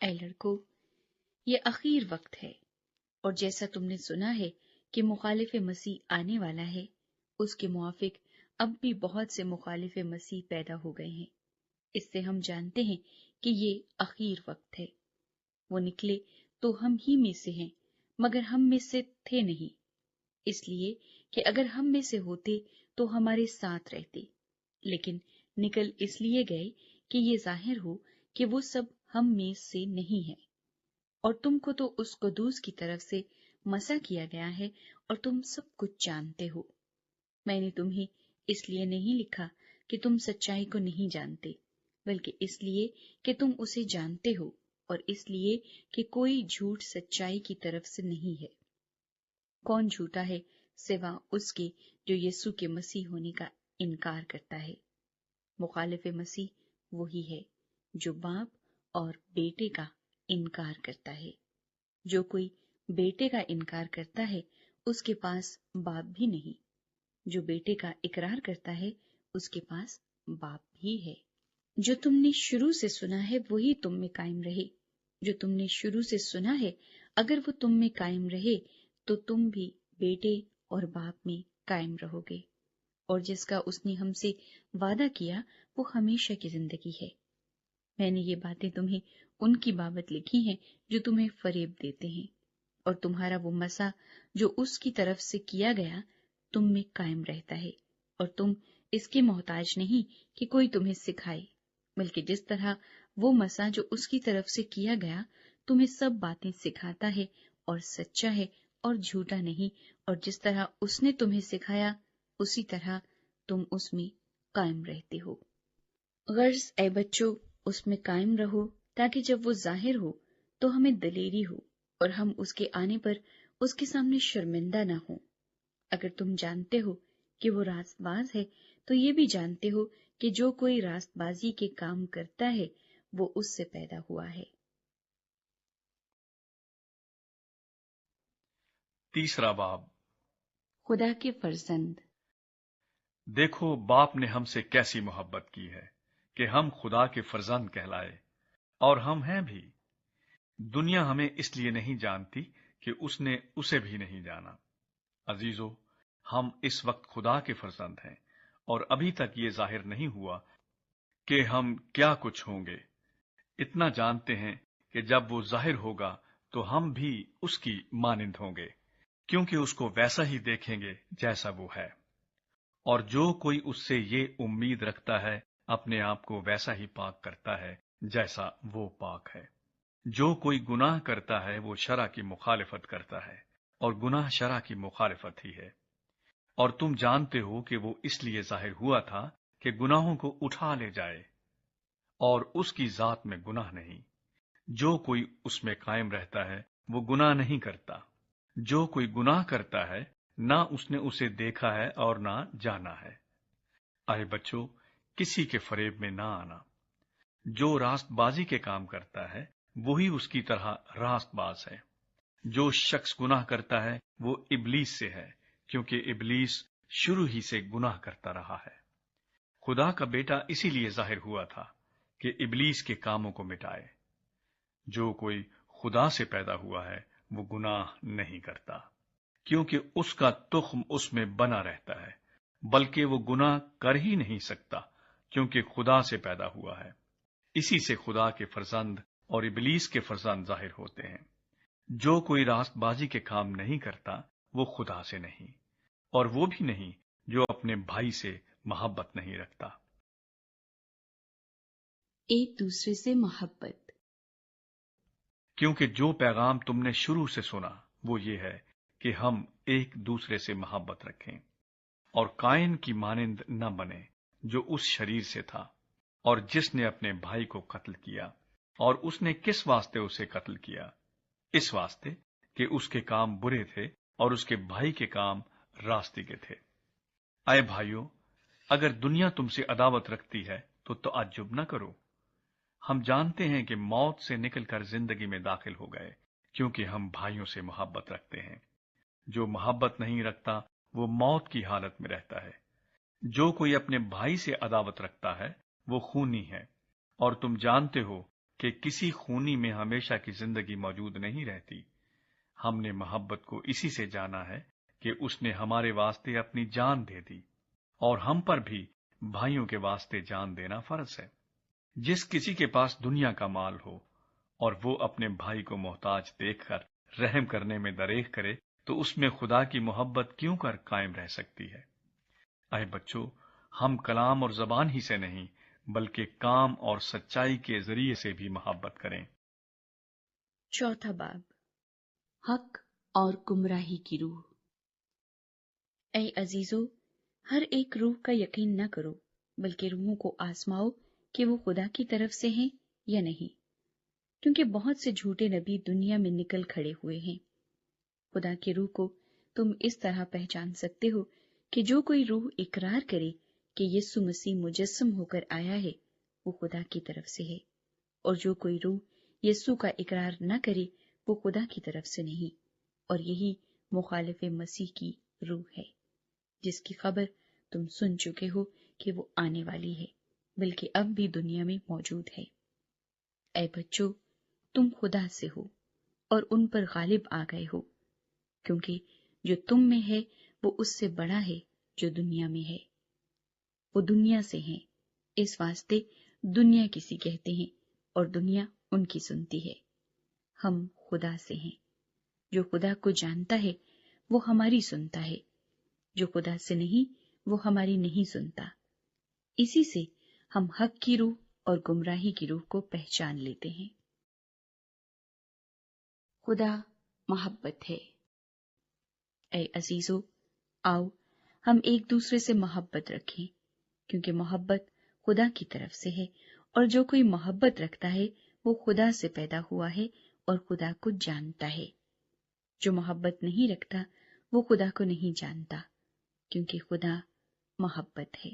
اے لڑکو، یہ اخیر وقت ہے، اور جیسا تم نے سنا ہے کہ مخالف مسیح آنے والا ہے، اس کے موافق اب بھی بہت سے مخالف مسیح پیدا ہو گئے ہیں۔ اس سے ہم جانتے ہیں کہ یہ اخیر وقت ہے۔ وہ نکلے تو ہم ہی میں سے ہیں، مگر ہم میں سے تھے نہیں، اس لیے کہ اگر ہم میں سے ہوتے تو ہمارے ساتھ رہتے، لیکن نکل اس لیے گئے کہ یہ ظاہر ہو کہ وہ سب ہم میں سے نہیں ہے۔ اور تم کو تو اس قدوس کی طرف سے مسح کیا گیا ہے، اور تم سب کچھ جانتے ہو۔ میں نے تمہیں اس لیے نہیں لکھا کہ تم سچائی کو نہیں جانتے، بلکہ اس لیے کہ تم اسے جانتے ہو، اور اس لیے کہ کوئی جھوٹ سچائی کی طرف سے نہیں ہے۔ کون جھوٹا ہے سوا اس کے جو یسوع کے مسیح ہونے کا انکار کرتا ہے؟ مخالف مسیح وہی ہے جو باپ اور بیٹے کا انکار کرتا ہے۔ جو کوئی بیٹے کا انکار کرتا ہے، اس کے پاس باپ بھی نہیں۔ جو بیٹے کا اقرار کرتا ہے، اس کے پاس باپ بھی ہے۔ جو تم نے شروع سے سنا ہے وہی تم میں قائم رہے۔ جو تم نے شروع سے سنا ہے اگر وہ تم میں قائم رہے تو تم بھی بیٹے اور باپ میں قائم رہو گے۔ اور جس کا اس نے ہم سے وعدہ کیا وہ ہمیشہ کی زندگی ہے۔ میں نے یہ باتیں تمہیں ان کی بابت لکھی ہیں جو تمہیں فریب دیتے ہیں، اور تمہارا وہ مسح جو اس کی طرف سے کیا گیا تم میں قائم رہتا ہے، اور تم اس کے محتاج نہیں کہ کوئی تمہیں سکھائے، بلکہ جس طرح وہ مسح جو اس کی طرف سے کیا گیا تمہیں سب باتیں سکھاتا ہے اور سچا ہے اور جھوٹا نہیں، اور جس طرح اس نے تمہیں سکھایا اسی طرح تم اس میں قائم رہتے ہو۔ غرض اے بچوں اس میں قائم رہو، تاکہ جب وہ ظاہر ہو تو ہمیں دلیری ہو، اور ہم اس کے آنے پر اس کے سامنے شرمندہ نہ ہوں۔ اگر تم جانتے ہو کہ وہ راست باز ہے تو یہ بھی جانتے ہو کہ جو کوئی راست بازی کے کام کرتا ہے وہ اس سے پیدا ہوا ہے۔ تیسرا باب۔ خدا کے فرزند۔ دیکھو باپ نے ہم سے کیسی محبت کی ہے کہ ہم خدا کے فرزند کہلائے، اور ہم ہیں بھی۔ دنیا ہمیں اس لیے نہیں جانتی کہ اس نے اسے بھی نہیں جانا۔ عزیزو، ہم اس وقت خدا کے فرزند ہیں، اور ابھی تک یہ ظاہر نہیں ہوا کہ ہم کیا کچھ ہوں گے۔ اتنا جانتے ہیں کہ جب وہ ظاہر ہوگا تو ہم بھی اس کی مانند ہوں گے، کیونکہ اس کو ویسا ہی دیکھیں گے جیسا وہ ہے۔ اور جو کوئی اس سے یہ امید رکھتا ہے اپنے آپ کو ویسا ہی پاک کرتا ہے جیسا وہ پاک ہے۔ جو کوئی گناہ کرتا ہے وہ شرع کی مخالفت کرتا ہے، اور گناہ شرع کی مخالفت ہی ہے۔ اور تم جانتے ہو کہ وہ اس لیے ظاہر ہوا تھا کہ گناہوں کو اٹھا لے جائے، اور اس کی ذات میں گناہ نہیں۔ جو کوئی اس میں قائم رہتا ہے وہ گناہ نہیں کرتا۔ جو کوئی گناہ کرتا ہے نہ اس نے اسے دیکھا ہے اور نہ جانا ہے۔ اے بچوں، کسی کے فریب میں نہ آنا۔ جو راست بازی کے کام کرتا ہے وہی اس کی طرح راست باز ہے۔ جو شخص گناہ کرتا ہے وہ ابلیس سے ہے، کیونکہ ابلیس شروع ہی سے گناہ کرتا رہا ہے۔ خدا کا بیٹا اسی لیے ظاہر ہوا تھا کہ ابلیس کے کاموں کو مٹائے۔ جو کوئی خدا سے پیدا ہوا ہے وہ گناہ نہیں کرتا، کیونکہ اس کا تخم اس میں بنا رہتا ہے، بلکہ وہ گناہ کر ہی نہیں سکتا کیونکہ خدا سے پیدا ہوا ہے۔ اسی سے خدا کے فرزند اور ابلیس کے فرزند ظاہر ہوتے ہیں۔ جو کوئی راست بازی کے کام نہیں کرتا وہ خدا سے نہیں، اور وہ بھی نہیں جو اپنے بھائی سے محبت نہیں رکھتا۔ ایک دوسرے سے محبت۔ کیونکہ جو پیغام تم نے شروع سے سنا وہ یہ ہے کہ ہم ایک دوسرے سے محبت رکھیں، اور قائن کی مانند نہ بنے جو اس شریر سے تھا اور جس نے اپنے بھائی کو قتل کیا۔ اور اس نے کس واسطے اسے قتل کیا؟ اس واسطے کہ اس کے کام برے تھے اور اس کے بھائی کے کام راستے کے تھے۔ اے بھائیو، اگر دنیا تم سے عداوت رکھتی ہے تو تعجب نہ کرو۔ ہم جانتے ہیں کہ موت سے نکل کر زندگی میں داخل ہو گئے، کیونکہ ہم بھائیوں سے محبت رکھتے ہیں۔ جو محبت نہیں رکھتا وہ موت کی حالت میں رہتا ہے۔ جو کوئی اپنے بھائی سے عداوت رکھتا ہے وہ خونی ہے، اور تم جانتے ہو کہ کسی خونی میں ہمیشہ کی زندگی موجود نہیں رہتی۔ ہم نے محبت کو اسی سے جانا ہے کہ اس نے ہمارے واسطے اپنی جان دے دی، اور ہم پر بھی بھائیوں کے واسطے جان دینا فرض ہے۔ جس کسی کے پاس دنیا کا مال ہو اور وہ اپنے بھائی کو محتاج دیکھ کر رحم کرنے میں دریغ کرے، تو اس میں خدا کی محبت کیوں کر قائم رہ سکتی ہے؟ اے بچوں، ہم کلام اور زبان ہی سے نہیں بلکہ کام اور سچائی کے ذریعے سے بھی محبت کریں۔ چوتھا باب، حق اور گمراہی کی روح۔ اے عزیزو، ہر ایک روح کا یقین نہ کرو، بلکہ روحوں کو آزماؤ کہ وہ خدا کی طرف سے ہیں یا نہیں، کیونکہ بہت سے جھوٹے نبی دنیا میں نکل کھڑے ہوئے ہیں۔ خدا کی روح کو تم اس طرح پہچان سکتے ہو کہ جو کوئی روح اقرار کرے کہ یسوع مسیح مجسم ہو کر آیا ہے، وہ خدا کی طرف سے ہے، اور جو کوئی روح یسوع کا اقرار نہ کرے وہ خدا کی طرف سے نہیں، اور یہی مخالف مسیح کی روح ہے، جس کی خبر تم سن چکے ہو کہ وہ آنے والی ہے، بلکہ اب بھی دنیا میں موجود ہے۔ اے بچوں، تم خدا سے ہو اور ان پر غالب آ گئے ہو، کیونکہ جو تم میں ہے وہ اس سے بڑا ہے جو دنیا میں ہے۔ وہ دنیا سے ہیں، اس واسطے دنیا کسی کہتے ہیں، اور دنیا ان کی سنتی ہے۔ ہم خدا سے ہیں۔ جو خدا کو جانتا ہے وہ ہماری سنتا ہے، جو خدا سے نہیں وہ ہماری نہیں سنتا۔ اسی سے ہم حق کی روح اور گمراہی کی روح کو پہچان لیتے ہیں۔ خدا محبت ہے۔ اے عزیزو، آؤ ہم ایک دوسرے سے محبت رکھیں، کیونکہ محبت خدا کی طرف سے ہے، اور جو کوئی محبت رکھتا ہے وہ خدا سے پیدا ہوا ہے اور خدا کو جانتا ہے۔ جو محبت نہیں رکھتا وہ خدا کو نہیں جانتا، کیونکہ خدا محبت ہے۔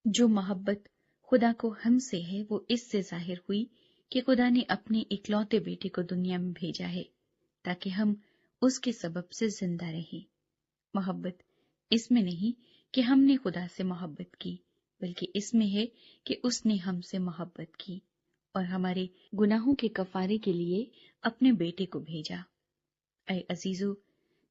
جو محبت خدا کو ہم سے ہے وہ اس سے ظاہر ہوئی کہ خدا نے اپنے اکلوتے بیٹے کو دنیا میں بھیجا ہے تاکہ ہم اس کے سبب سے زندہ رہیں۔ محبت اس میں نہیں کہ ہم نے خدا سے محبت کی، بلکہ اس میں ہے کہ اس نے ہم سے محبت کی اور ہمارے گناہوں کے کفارے کے لیے اپنے بیٹے کو بھیجا۔ اے عزیزو،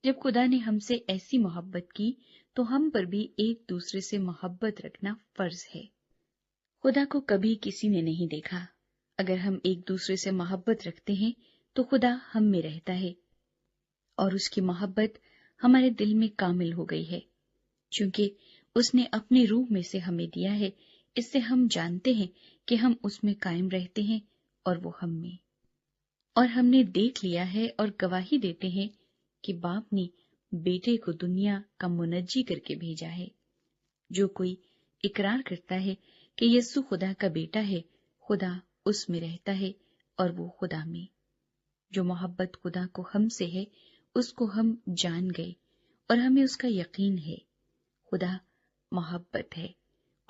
جب خدا نے ہم سے ایسی محبت کی تو ہم پر بھی ایک دوسرے سے محبت رکھنا فرض ہے۔ خدا کو کبھی کسی نے نہیں دیکھا۔ اگر ہم ایک دوسرے سے محبت رکھتے ہیں تو خدا ہم میں رہتا ہے، اور اس کی محبت ہمارے دل میں کامل ہو گئی ہے، چونکہ اس نے اپنی روح میں سے ہمیں دیا ہے۔ اس سے ہم جانتے ہیں کہ ہم اس میں قائم رہتے ہیں اور وہ ہم میں۔ اور ہم نے دیکھ لیا ہے اور گواہی دیتے ہیں کہ باپ نے بیٹے کو دنیا کا منجی کر کے بھیجا ہے۔ جو کوئی اقرار کرتا ہے کہ یسوع خدا کا بیٹا ہے، خدا اس میں رہتا ہے اور وہ خدا میں۔ جو محبت خدا کو ہم سے ہے اس کو ہم جان گئے اور ہمیں اس کا یقین ہے۔ خدا محبت ہے،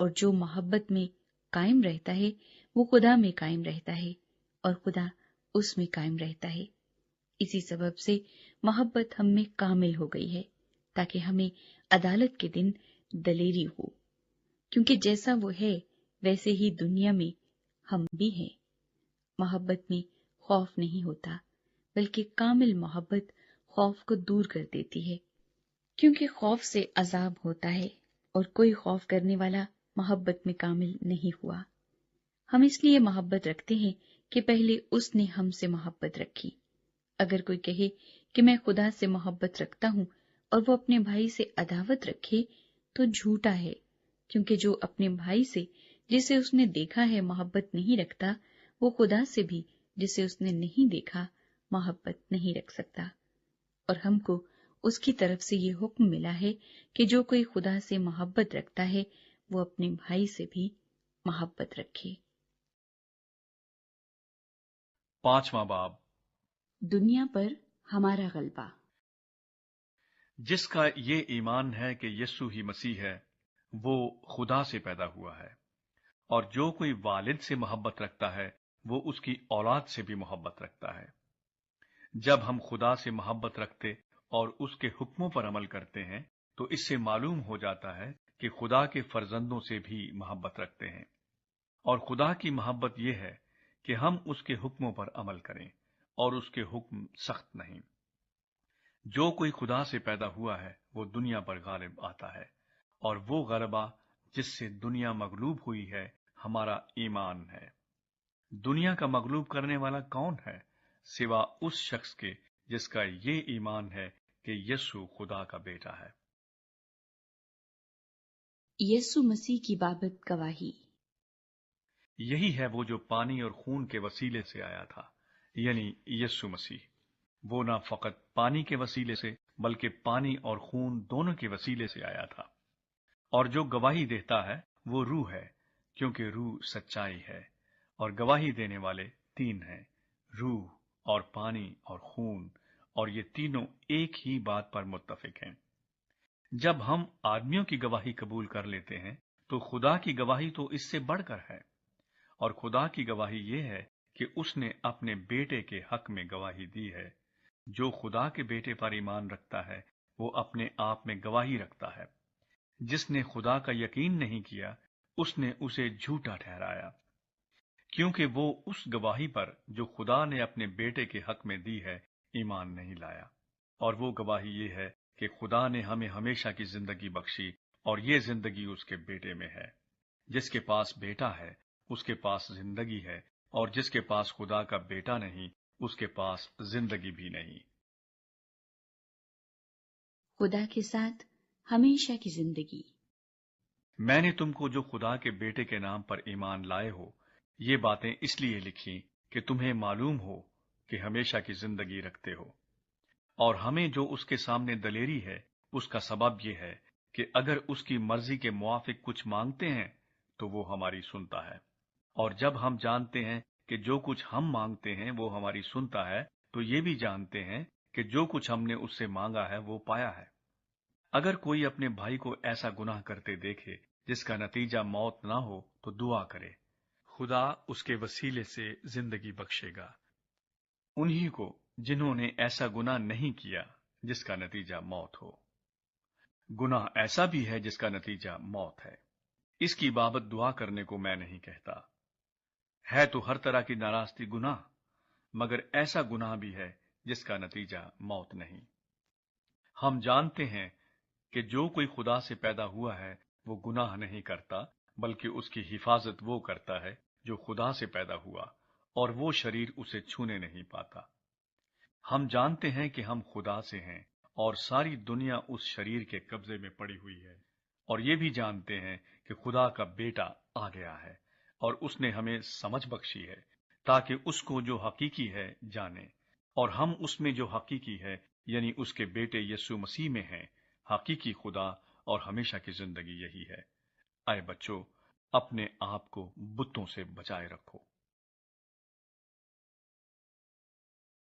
اور جو محبت میں قائم رہتا ہے وہ خدا میں قائم رہتا ہے اور خدا اس میں قائم رہتا ہے۔ اسی سبب سے محبت ہم میں کامل ہو گئی ہے تاکہ ہمیں عدالت کے دن دلیری ہو، کیونکہ جیسا وہ ہے ویسے ہی دنیا میں ہم بھی ہیں۔ محبت میں خوف نہیں ہوتا، بلکہ کامل محبت خوف کو دور کر دیتی ہے، کیونکہ خوف سے عذاب ہوتا ہے، اور کوئی خوف کرنے والا محبت میں کامل نہیں ہوا۔ ہم اس لیے محبت رکھتے ہیں کہ پہلے اس نے ہم سے محبت رکھی۔ اگر کوئی کہے کہ میں خدا سے محبت رکھتا ہوں اور وہ اپنے بھائی سے عداوت رکھے تو جھوٹا ہے، کیونکہ جو اپنے بھائی سے جسے اس نے دیکھا ہے محبت نہیں رکھتا، وہ خدا سے بھی جسے اس نے نہیں دیکھا محبت نہیں رکھ سکتا۔ اور ہم کو اس کی طرف سے یہ حکم ملا ہے کہ جو کوئی خدا سے محبت رکھتا ہے وہ اپنے بھائی سے بھی محبت رکھے۔ پانچواں باب، دنیا پر ہمارا غلبہ۔ جس کا یہ ایمان ہے کہ یسوع ہی مسیح ہے، وہ خدا سے پیدا ہوا ہے، اور جو کوئی والد سے محبت رکھتا ہے وہ اس کی اولاد سے بھی محبت رکھتا ہے۔ جب ہم خدا سے محبت رکھتے اور اس کے حکموں پر عمل کرتے ہیں تو اس سے معلوم ہو جاتا ہے کہ خدا کے فرزندوں سے بھی محبت رکھتے ہیں۔ اور خدا کی محبت یہ ہے کہ ہم اس کے حکموں پر عمل کریں اور اس کے حکم سخت نہیں۔ جو کوئی خدا سے پیدا ہوا ہے وہ دنیا پر غالب آتا ہے، اور وہ غلبہ جس سے دنیا مغلوب ہوئی ہے ہمارا ایمان ہے۔ دنیا کا مغلوب کرنے والا کون ہے سوا اس شخص کے جس کا یہ ایمان ہے کہ یسوع خدا کا بیٹا ہے۔ یسوع مسیح کی بابت گواہی۔ یہی ہے وہ جو پانی اور خون کے وسیلے سے آیا تھا، یعنی یسوع مسیح۔ وہ نہ فقط پانی کے وسیلے سے بلکہ پانی اور خون دونوں کے وسیلے سے آیا تھا۔ اور جو گواہی دیتا ہے وہ روح ہے، کیونکہ روح سچائی ہے، اور گواہی دینے والے تین ہیں، روح اور پانی اور خون، اور یہ تینوں ایک ہی بات پر متفق ہیں۔ جب ہم آدمیوں کی گواہی قبول کر لیتے ہیں تو خدا کی گواہی تو اس سے بڑھ کر ہے، اور خدا کی گواہی یہ ہے کہ اس نے اپنے بیٹے کے حق میں گواہی دی ہے۔ جو خدا کے بیٹے پر ایمان رکھتا ہے وہ اپنے آپ میں گواہی رکھتا ہے۔ جس نے خدا کا یقین نہیں کیا اس نے اسے جھوٹا ٹھہرایا، کیونکہ وہ اس گواہی پر جو خدا نے اپنے بیٹے کے حق میں دی ہے ایمان نہیں لایا۔ اور وہ گواہی یہ ہے کہ خدا نے ہمیں ہمیشہ کی زندگی بخشی، اور یہ زندگی اس کے بیٹے میں ہے۔ جس کے پاس بیٹا ہے اس کے پاس زندگی ہے، اور جس کے پاس خدا کا بیٹا نہیں اس کے پاس زندگی بھی نہیں۔ خدا کے ساتھ ہمیشہ کی زندگی۔ میں نے تم کو جو خدا کے بیٹے کے نام پر ایمان لائے ہو یہ باتیں اس لیے لکھی کہ تمہیں معلوم ہو کہ ہمیشہ کی زندگی رکھتے ہو۔ اور ہمیں جو اس کے سامنے دلیری ہے اس کا سبب یہ ہے کہ اگر اس کی مرضی کے موافق کچھ مانگتے ہیں تو وہ ہماری سنتا ہے۔ اور جب ہم جانتے ہیں کہ جو کچھ ہم مانگتے ہیں وہ ہماری سنتا ہے تو یہ بھی جانتے ہیں کہ جو کچھ ہم نے اس سے مانگا ہے وہ پایا ہے۔ اگر کوئی اپنے بھائی کو ایسا گناہ کرتے دیکھے جس کا نتیجہ موت نہ ہو تو دعا کرے، خدا اس کے وسیلے سے زندگی بخشے گا۔ انہی کو جنہوں نے ایسا گناہ نہیں کیا جس کا نتیجہ موت ہو۔ گناہ ایسا بھی ہے جس کا نتیجہ موت ہے۔ اس کی بابت دعا کرنے کو میں نہیں کہتا، ہے تو ہر طرح کی ناراستی گناہ، مگر ایسا گناہ بھی ہے جس کا نتیجہ موت نہیں۔ ہم جانتے ہیں کہ جو کوئی خدا سے پیدا ہوا ہے وہ گناہ نہیں کرتا، بلکہ اس کی حفاظت وہ کرتا ہے جو خدا سے پیدا ہوا، اور وہ شریر اسے چھونے نہیں پاتا۔ ہم جانتے ہیں کہ ہم خدا سے ہیں اور ساری دنیا اس شریر کے قبضے میں پڑی ہوئی ہے، اور یہ بھی جانتے ہیں کہ خدا کا بیٹا آ گیا ہے اور اس نے ہمیں سمجھ بخشی ہے تاکہ اس کو جو حقیقی ہے جانے، اور ہم اس میں جو حقیقی ہے یعنی اس کے بیٹے یسوع مسیح میں ہیں۔ حقیقی خدا اور ہمیشہ کی زندگی یہی ہے۔ اے بچوں، اپنے آپ کو بتوں سے بچائے رکھو۔